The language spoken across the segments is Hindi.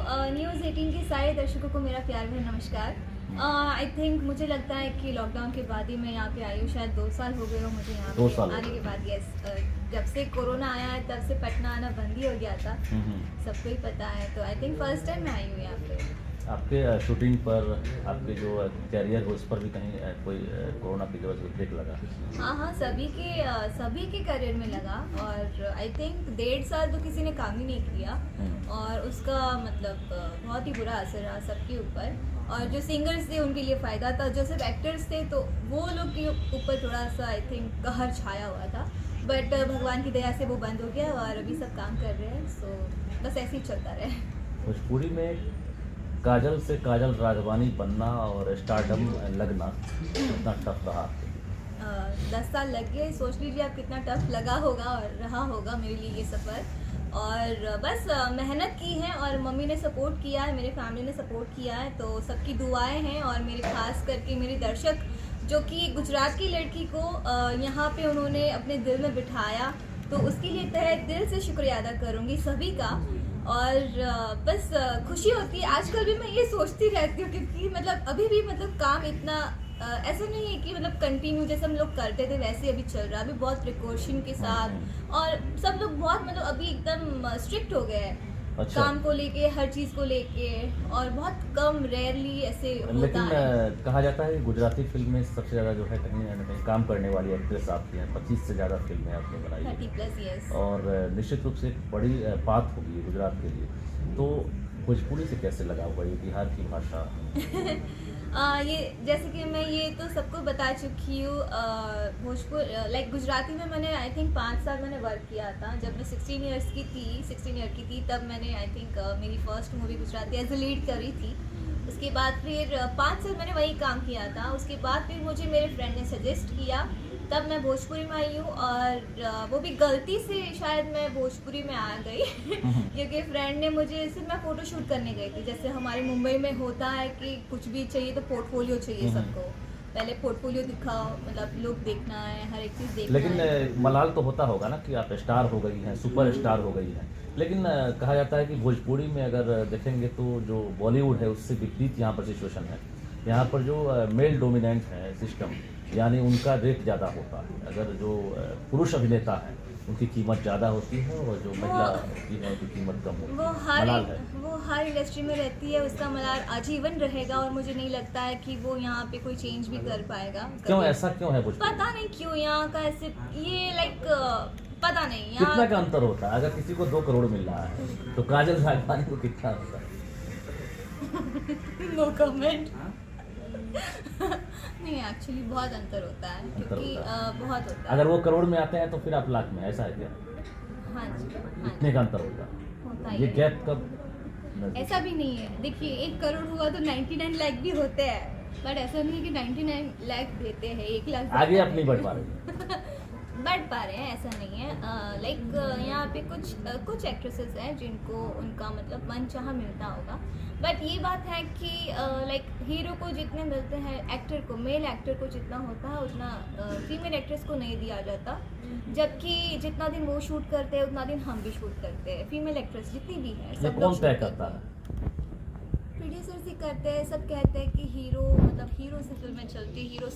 न्यूज़ 18 के सारे दर्शकों को मेरा प्यार भरा नमस्कार। आई थिंक मुझे लगता है कि लॉकडाउन के बाद ही मैं यहाँ पे आई हूँ, शायद 2 साल हो गए हो मुझे यहाँ दो पे साल हो आने गए। के बाद। यस, जब से कोरोना आया है तब से पटना आना बंद ही हो गया था, सबको ही पता है। तो आई थिंक फर्स्ट टाइम मैं आई हूँ यहाँ पे। आपके शूटिंग पर, आपके जो कैरियर हो उस पर भी कहीं कोई कोरोना की वजह से ब्रेक लगा? हाँ, सभी के करियर में लगा। और आई थिंक 1.5 साल तो किसी ने काम ही नहीं किया और उसका मतलब बहुत ही बुरा असर रहा सबके ऊपर। और जो सिंगर्स थे उनके लिए फ़ायदा था, जो सिर्फ एक्टर्स थे तो वो लोग के ऊपर थोड़ा सा आई थिंक कहर छाया हुआ था। बट भगवान की दया से वो बंद हो गया और अभी सब काम कर रहे हैं। सो बस ऐसे ही चलता रहे। भोजपुरी में काजल से काजल राघवानी बनना और स्टारडम लगना कितना टफ रहा आपके लिए? 10 साल लग गए, सोच लीजिए आप कितना टफ लगा होगा और रहा होगा मेरे लिए ये सफ़र। और बस मेहनत की है और मम्मी ने सपोर्ट किया है, मेरे फैमिली ने सपोर्ट किया है, तो सबकी दुआएं हैं। और मेरे खास करके मेरे दर्शक जो कि गुजरात की लड़की को यहाँ पे उन्होंने अपने दिल में बिठाया, तो उसके लिए तहे दिल से शुक्रिया अदा करूँगी सभी का। और बस खुशी होती है। आजकल भी मैं ये सोचती रहती हूँ क्योंकि मतलब अभी भी मतलब काम इतना ऐसा नहीं है कि मतलब कंटिन्यू जैसे हम लोग करते थे वैसे अभी चल रहा है। अभी बहुत प्रिकॉशन के साथ और सब लोग बहुत मतलब अभी एकदम स्ट्रिक्ट हो गए हैं। अच्छा। काम को लेके, हर चीज़ को लेके। और बहुत कम रेयरली ऐसे होता लेकिन है। कहा जाता है कि गुजराती फिल्म में सबसे ज़्यादा जो है कहीं ना कहीं काम करने वाली एक्ट्रेस आपकी हैं। 25 से ज़्यादा फिल्में आपने बनाई हैं 30+ ईयर्स। और निश्चित रूप से एक बड़ी बात होगी ये गुजरात के लिए। तो भोजपुरी से कैसे लगा हुआ ये बिहार की भाषा? ये जैसे कि मैं ये तो सबको बता चुकी हूँ। भोजपुर लाइक गुजराती में मैंने आई थिंक 5 साल मैंने वर्क किया था। जब मैं 16 ईयर की थी तब मैंने आई थिंक मेरी first movie Gujarati as a lead करी थी। उसके बाद फिर 5 साल मैंने वही काम किया था। उसके बाद फिर मुझे मेरे फ्रेंड ने सजेस्ट किया, तब मैं भोजपुरी में आई हूँ। और वो भी गलती से शायद मैं भोजपुरी में आ गई क्योंकि फ्रेंड ने मुझे सिर्फ मैं फ़ोटो शूट करने गई थी। जैसे हमारे मुंबई में होता है कि कुछ भी चाहिए तो पोर्टफोलियो चाहिए सबको। पहले पोर्टफोलियो दिखाओ, मतलब लुक देखना है, हर एक चीज़ देखना लेकिन है। मलाल तो होता होगा ना कि आप स्टार हो गई हैं, सुपर स्टार हो गई हैं। लेकिन कहा जाता है कि भोजपुरी में अगर देखेंगे तो जो बॉलीवुड है उससे विपरीत यहाँ पर सिचुएशन है। यहाँ पर जो मेल डोमिनेंट है सिस्टम, यानी उनका रेट ज़्यादा होता है। अगर जो पुरुष अभिनेता हैं उनकी कीमत ज़्यादा होती है और जो महिला की है उनकी कीमत कम होती है। मलाल है। वो हर इंडस्ट्री में रहती है, उसका मलाल आजीवन रहेगा। और मुझे नहीं लगता है कि वो यहाँ पे कोई चेंज भी कर पाएगा। क्यों ऐसा क्यों है भोजपुरी? पता नहीं क्यों यहाँ का ऐसे ये लाइक पता नहीं कितना यहाँ का अंतर होता है? अगर किसी को 2 करोड़ मिल रहा है तो काजल राघवानी को कितना होता है? No comment. नहीं, एक्चुअली बहुत अंतर होता है क्योंकि होता है। बहुत होता है। अगर वो करोड़ में आते हैं तो फिर आप लाख में, ऐसा है क्या? हाँ जी, हाँ इतने का अंतर होता होता है। ही ये है। गैप कब? ऐसा भी नहीं है। देखिए 1 करोड़ हुआ तो 99 लाख भी होते हैं, बट ऐसा नहीं है कि 99 लाख देते हैं, 1 लाख आगे अपनी बढ़ पा रही है। बढ़ पा रहे हैं, ऐसा नहीं है। लाइक यहाँ पे कुछ एक्ट्रेसेस हैं जिनको उनका मतलब मनचाहा मिलता होगा। बट ये बात है कि लाइक हीरो को जितने मिलते हैं, एक्टर को, मेल एक्टर को जितना होता है उतना फीमेल एक्ट्रेस को नहीं दिया जाता। जबकि जितना दिन वो शूट करते हैं उतना दिन हम भी शूट करते हैं। फीमेल एक्ट्रेस जितनी भी है ये सब कौन लोग तय shoot करता करते हैं। है? प्रोड्यूसर्स ही करते हैं। सब कहते हैं कि हीरो मतलब हीरो से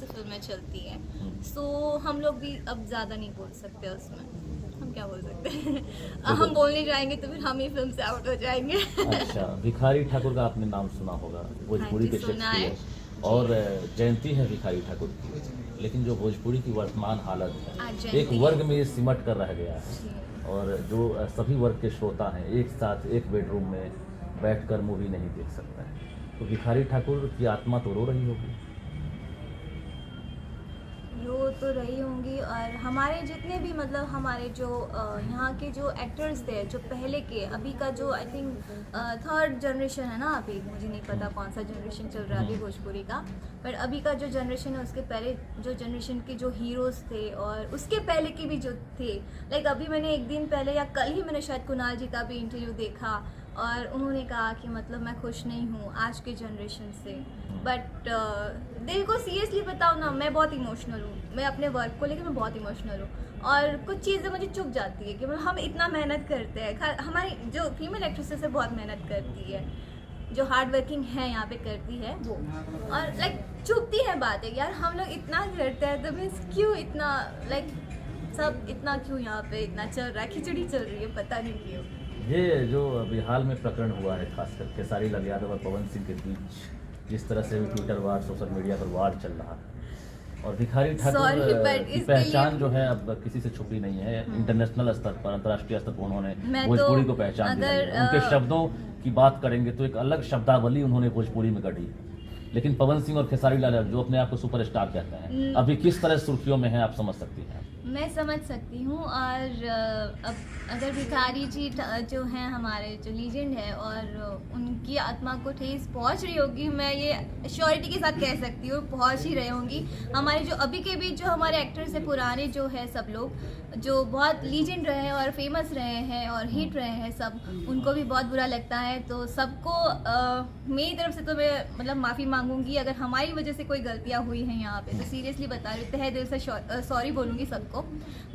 फिल्में चलती हैं। सो हम लोग भी अब ज़्यादा नहीं बोल सकते उसमें। हम क्या बोल सकते हैं हम बोलने जाएंगे तो फिर हम ही फिल्म से आउट हो जाएंगे। अच्छा, भिखारी ठाकुर का आपने नाम सुना होगा, भोजपुरी के सुना है। शेक्सपियर। और जयंती है भिखारी ठाकुर की। लेकिन जो भोजपुरी की वर्तमान हालत है, आज एक जयंती वर्ग है। में ये सिमट कर रह गया है। और जो सभी वर्ग के श्रोता हैं एक साथ एक बेडरूम में बैठकर मूवी नहीं देख सकते हैं। तो भिखारी ठाकुर की आत्मा तो रो रही होगी। रो तो रही होंगी। और हमारे जितने भी मतलब हमारे जो यहाँ के जो एक्टर्स थे, जो पहले के, अभी का जो आई थिंक 3rd जनरेशन है ना, अभी मुझे नहीं पता कौन सा जनरेशन चल रहा है अभी भोजपुरी का। पर अभी का जो जनरेशन है उसके पहले जो जनरेशन के जो हीरोज़ थे और उसके पहले के भी जो थे, लाइक अभी मैंने 1 दिन पहले या कल ही मैंने शायद कुणाल जी का भी इंटरव्यू देखा। और उन्होंने कहा कि मतलब मैं खुश नहीं हूँ आज के जनरेशन से। बट दिल को सीरियसली बताऊँ ना, मैं बहुत इमोशनल हूँ, मैं अपने वर्क को लेकर मैं बहुत इमोशनल हूँ। और कुछ चीज़ें मुझे चुभ जाती है कि मतलब हम इतना मेहनत करते हैं, हमारी जो फीमेल एक्ट्रेसेस है बहुत मेहनत करती है, जो हार्ड वर्किंग है यहाँ पे करती है वो, और लाइक चुभती है बातें यार, हम लोग इतना करते हैं तो मीन्स क्यों इतना लाइक सब इतना क्यों यहाँ पे इतना चल रहा है, खिचड़ी चल रही है, पता नहीं क्यों। ये जो अभी हाल में प्रकरण हुआ है खासकर खेसारी लाल यादव और पवन सिंह के बीच, जिस तरह से ट्विटर वार सोशल मीडिया पर वार चल रहा है, और भिखारी ठाकुर Sorry, but की इसके पहचान लिए- जो है अब किसी से छुपी नहीं है। इंटरनेशनल स्तर पर, अंतर्राष्ट्रीय स्तर पर उन्होंने मैं भोजपुरी तो को पहचान दी अगर, है। उनके शब्दों की बात करेंगे तो एक अलग शब्दावली उन्होंने भोजपुरी में गढ़ी। लेकिन पवन सिंह और खेसारी लाल यादव जो अपने आप को सुपरस्टार कहते हैं, अभी किस तरह सुर्खियों में हैं आप समझ सकती हैं। मैं समझ सकती हूँ। और अब अगर भिखारी जी जो हैं हमारे जो लीजेंड है और उनकी आत्मा को ठेस पहुँच रही होगी, मैं ये श्योरिटी के साथ कह सकती हूँ पहुँच ही रही होंगी। हमारे जो अभी के बीच जो हमारे एक्टर्स हैं पुराने जो है सब लोग जो बहुत लीजेंड रहे हैं और फेमस रहे हैं और हिट रहे हैं सब, उनको भी बहुत बुरा लगता है। तो सबको मेरी तरफ से तो मैं मतलब माफ़ी मांगूंगी अगर हमारी वजह से कोई गलतियाँ हुई हैं यहाँ पे, तो सीरियसली बता रही हूँ, तहे दिल से सॉरी बोलूँगी सबको।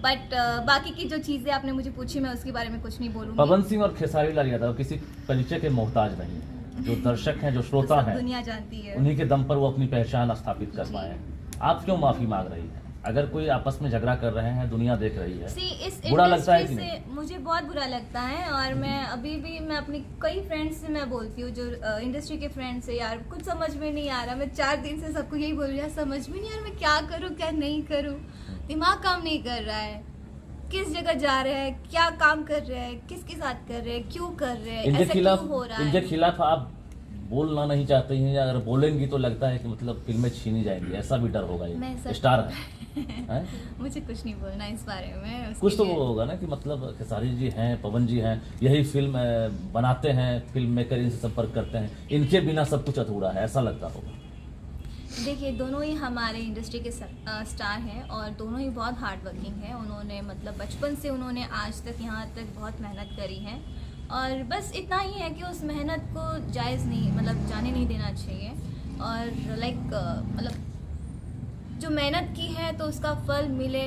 बट बाकी की जो चीज़ें आपने मुझे पूछी मैं उसके बारे में कुछ नहीं बोलूँगी। पवन सिंह और खेसारी लाल यादव किसी परिचय के मोहताज नहीं है। जो दर्शक हैं, जो श्रोता सब हैं, दुनिया जानती है। उन्हीं के दम पर वो अपनी पहचान स्थापित कर पाए। आप क्यों माफी मांग रही हैं? अगर कोई आपस में झगड़ा कर रहे हैं, दुनिया देख रही है, See, इस बुरा लगता है इंडस्ट्री कि से मुझे बहुत बुरा लगता है। और मैं अभी भी मैं अपनी कई फ्रेंड्स से मैं बोलती हूँ जो इंडस्ट्री के फ्रेंड्स है, यार कुछ समझ में नहीं आ रहा। मैं 4 दिन से सबको यही बोल रही हूँ, समझ में नहीं आ रहा मैं क्या करूँ क्या नहीं करूँ, दिमाग काम नहीं कर रहा है, किस जगह जा रहे हैं, क्या काम कर रहे हैं, किसके साथ कर रहे हैं, क्यों कर रहे हैं, ऐसा क्यों हो रहा इनके है। खिलाफ आप बोलना नहीं चाहते हैं, या अगर बोलेंगी तो लगता है कि मतलब फिल्में छीनी जाएंगी, ऐसा भी डर होगा। मैं ये सच- स्टार है मुझे कुछ नहीं बोलना इस बारे में। उसके कुछ तो लिए- वो होगा ना कि मतलब खेसारी जी हैं, पवन जी हैं, यही फिल्म बनाते हैं, फिल्म मेकर इनसे संपर्क करते हैं, इनके बिना सब कुछ अधूरा है, ऐसा लगता होगा। देखिए दोनों ही हमारे इंडस्ट्री के स्टार हैं और दोनों ही बहुत हार्ड वर्किंग हैं। उन्होंने मतलब बचपन से उन्होंने आज तक यहाँ तक बहुत मेहनत करी है, और बस इतना ही है कि उस मेहनत को जायज़ नहीं मतलब जाने नहीं देना चाहिए। और लाइक मतलब जो मेहनत की है तो उसका फल मिले,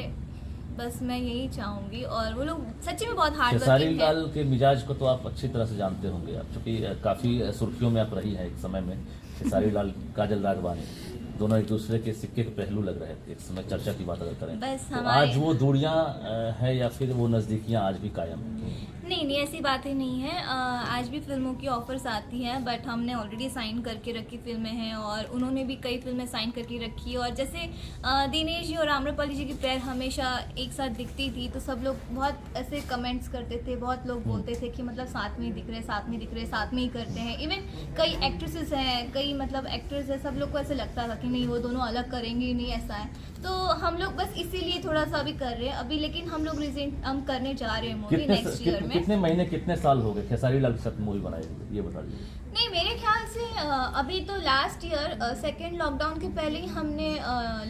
बस मैं यही चाहूँगी। और वो लोग सच्ची में बहुत हार्ड खेसारी वर्किंग है। लाल के मिजाज को तो आप अच्छी तरह से जानते होंगे आप, चूँकि काफ़ी सुर्खियों में आप रही है एक समय में। खेसारी लाल, काजल राघवानी दोनों एक दूसरे के सिक्के के पहलू लग रहे थे एक समय, चर्चा की बात अगर करें बस तो हमारे- आज वो दूरियां हैं या फिर वो नज़दीकियां आज भी कायम हैं? नहीं ऐसी बातें नहीं है। आज भी फिल्मों की ऑफर्स आती हैं, बट हमने ऑलरेडी साइन करके रखी फिल्में हैं और उन्होंने भी कई फिल्में साइन करके रखी है। और जैसे दिनेश जी और आम्रपाली जी की पैर हमेशा एक साथ दिखती थी तो सब लोग बहुत ऐसे कमेंट्स करते थे, बहुत लोग बोलते थे कि मतलब साथ में ही दिख रहे, साथ में ही दिख रहे, साथ में ही करते हैं। इवन कई एक्ट्रेसेस हैं, कई मतलब एक्टर्स हैं, सब लोग को ऐसे लगता था कि नहीं वो दोनों अलग करेंगे ही नहीं, ऐसा है। तो हम लोग बस इसीलिए थोड़ा सा अभी कर रहे हैं अभी, लेकिन हम लोग रिजेंट हम करने जा रहे हैं मूवी नेक्स्ट ईयर में। कितने महीने, कितने साल हो गए खेसारी लाल के साथ मूवी बनाई हुई, ये बता दीजिए। नहीं मेरे ख्याल से अभी तो लास्ट ईयर सेकेंड लॉकडाउन के पहले ही हमने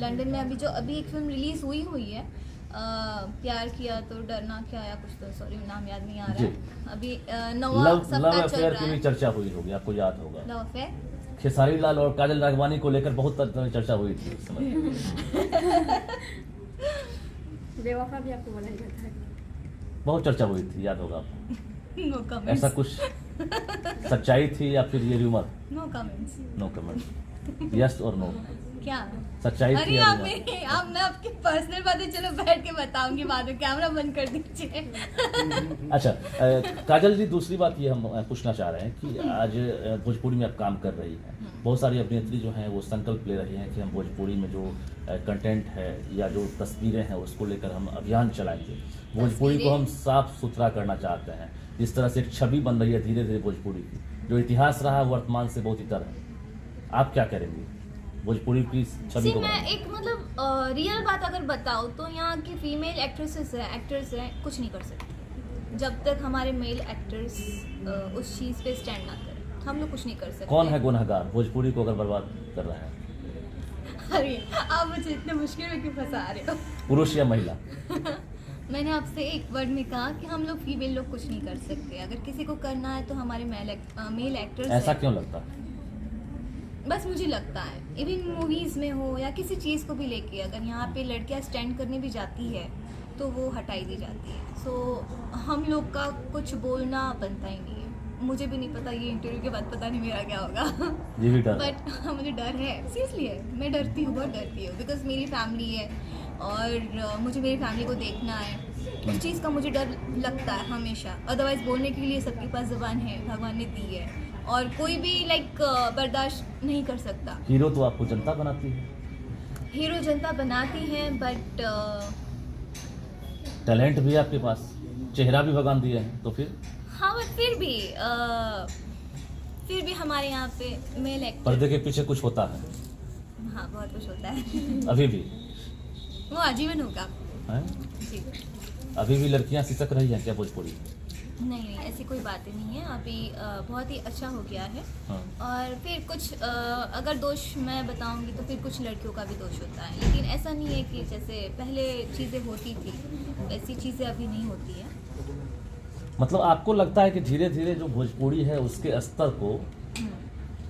लंदन में अभी जो अभी एक फिल्म रिलीज हुई है प्यार किया तो डरना क्या या कुछ, तो सॉरी नाम याद नहीं आ रहा है अभी। नवा लव सप्ताह चल अफेयर रहा की भी है। चर्चा हुई होगी, आपको याद होगा। लव अफेयर खेसारी लाल और काजल राघवानी को लेकर बहुत चर्चा हुई थी उस समय। बेवफा भी आपको बोला जाता है। बहुत चर्चा हुई थी, याद होगा आपको। नो कमेंट्स, ऐसा कुछ सच्चाई थी या फिर ये rumour? No comments. No comment, yes और नो, क्या सच्चाई थी अरे या आप rumor? मेरे आप मैं आपकी पर्सनल बातें चलो बैठ के बताऊंगी बाद में, कैमरा बंद कर दीजिए। अच्छा काजल जी, दूसरी बात ये हम पूछना चाह रहे हैं कि आज भोजपुरी में आप काम कर रही हैं, बहुत सारी अभिनेत्री जो हैं वो संकल्प ले रही हैं कि हम भोजपुरी में जो कंटेंट है या जो तस्वीरें हैं उसको लेकर हम अभियान चलाएंगे, भोजपुरी को हम साफ सुथरा करना चाहते हैं। जिस तरह से एक छवि बन रही है धीरे धीरे भोजपुरी की, जो इतिहास रहा वर्तमान से बहुत इतर है, आप क्या करेंगे भोजपुरी की छवि को मैं बनाने? एक मतलब रियल बात अगर बताऊँ तो यहाँ की फीमेल एक्ट्रेसेस हैं, एक्टर्स हैं, कुछ नहीं कर सकते जब तक हमारे मेल एक्टर्स उस चीज़ पे स्टैंड ना करें, हम लोग कुछ नहीं कर सकते। कौन है गुनहगार भोजपुरी को अगर बर्बाद कर रहा है, अरे आप मुझे इतने मुश्किल में क्यों फंसा रहे हो? पुरुष या महिला? मैंने आपसे एक वर्ड में कहा कि हम लोग फीमेल लोग कुछ नहीं कर सकते, अगर किसी को करना है तो हमारे मेल एक्टर्स ऐसा क्यों लगता है? बस मुझे लगता है इवन मूवीज़ में हो या किसी चीज़ को भी लेके अगर यहाँ पे लड़कियाँ स्टैंड करने भी जाती है तो वो हटाई दी जाती है। सो हम लोग का कुछ बोलना बनता ही नहीं है। मुझे भी नहीं पता, ये इंटरव्यू के बाद पता नहीं मेरा क्या होगा ये भी डर है। बट मुझे डर है, सीरियसली है, मैं डरती हूँ, बहुत डरती हूँ, बिकॉज मेरी फैमिली है और मुझे मेरी फैमिली को देखना है। उस चीज़ का मुझे डर लगता है हमेशा। अदरवाइज़ बोलने के लिए सबके पास ज़बान है, भगवान ने दी है और कोई भी बर्दाश्त नहीं कर सकता। हीरो तो आपको जनता बनाती है, हीरो जनता बनाती है बट टैलेंट भी है आपके पास, चेहरा भी भगवान दिए हैं, तो फिर हाँ बट फिर भी हमारे यहाँ पे मेल एक्टर, पर्दे के पीछे कुछ होता है हाँ बहुत कुछ होता है अभी भी वो आजीवन होगा है? जी। अभी भी लड़कियां सिसक रही हैं क्या भोजपुरी? नहीं ऐसी कोई बातें नहीं है अभी, बहुत ही अच्छा हो गया है। हाँ। और फिर कुछ अगर दोष मैं बताऊंगी तो फिर कुछ लड़कियों का भी दोष होता है, लेकिन ऐसा नहीं है कि जैसे पहले चीज़ें होती थी वैसी चीज़ें अभी नहीं होती है। मतलब आपको लगता है कि धीरे धीरे जो भोजपुरी है उसके स्तर को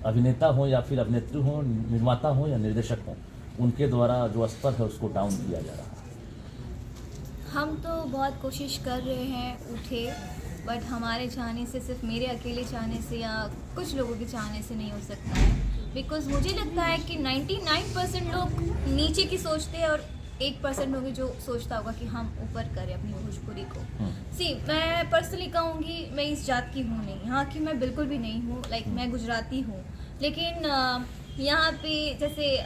अभिनेता हो या फिर अभिनेत्री हो, निर्माता हो या निर्देशक हो, उनके द्वारा जो स्तर है उसको डाउन किया जा रहा है? हम तो बहुत कोशिश कर रहे हैं उठे, बट हमारे चाहने से, सिर्फ मेरे अकेले चाहने से या कुछ लोगों के चाहने से नहीं हो सकता है। बिकॉज मुझे लगता है कि 99% लोग नीचे की सोचते हैं और 1% होंगे जो सोचता होगा कि हम ऊपर करें अपनी भोजपुरी को। सी मैं पर्सनली कहूँगी मैं इस जात की हूँ नहीं, यहाँ की मैं बिल्कुल भी नहीं हूँ। लाइक मैं गुजराती हूँ, लेकिन यहाँ पे जैसे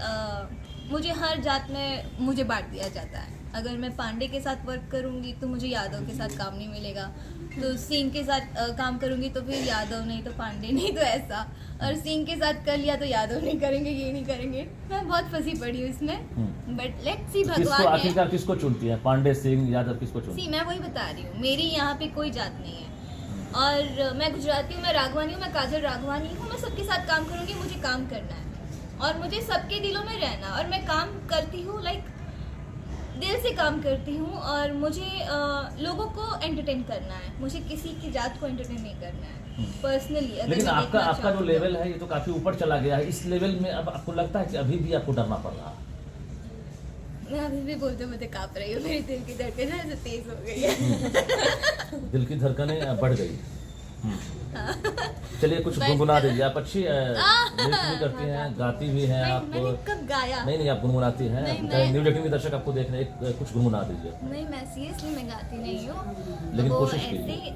मुझे हर जात में मुझे बांट दिया जाता है। अगर मैं पांडे के साथ वर्क करूँगी तो मुझे यादव के साथ काम नहीं मिलेगा, तो सिंह के साथ काम करूँगी तो फिर यादव नहीं तो पांडे नहीं तो ऐसा, और सिंह के साथ कर लिया तो यादव नहीं करेंगे, ये नहीं करेंगे। मैं बहुत फंसी पड़ी हूँ इसमें, बट लेट्स सी किसको भगवान है। आखिरकार किसको चुनती है, पांडे, सिंह, यादव, किसको चुनती सी है? मैं वही बता रही हूँ, मेरी यहाँ पे कोई जात नहीं है और मैं गुजराती हूँ, मैं राघवानी हूँ, मैं काजल राघवानी हूँ। मैं सबके साथ काम करूँगी, मुझे काम करना है और मुझे सबके दिलों में रहना, और मैं काम करती हूँ लाइक दिल से काम करती हूँ और मुझे लोगों को एंटरटेन करना है, मुझे किसी की जात को एंटरटेन नहीं करना है पर्सनली। लेकिन आपका जो लेवल है ये तो काफी ऊपर चला गया है। इस लेवल में अब आपको लगता है कि अभी भी आपको डरना पड़ रहा है? मैं अभी भी बोलते मुझे काँप रही हूँ, मेरी दिल की धड़कन ऐसे तेज हो गई है दिल की धड़कनें बढ़ गई। चलिए कुछ गुनगुना दीजिए। आप अच्छी नृत्य भी करती हैं, गाती भी हैं आप। मैंने कब गाया? नहीं आप गुनगुनाती हैं। नहीं, न्यूज 18 के दर्शक आपको देख रहे हैं, कुछ गुनगुना दीजिए। नहीं मैं सीरियसली मैं गाती नहीं हूँ, लेकिन वो कोशिश ऐसे कीजिए।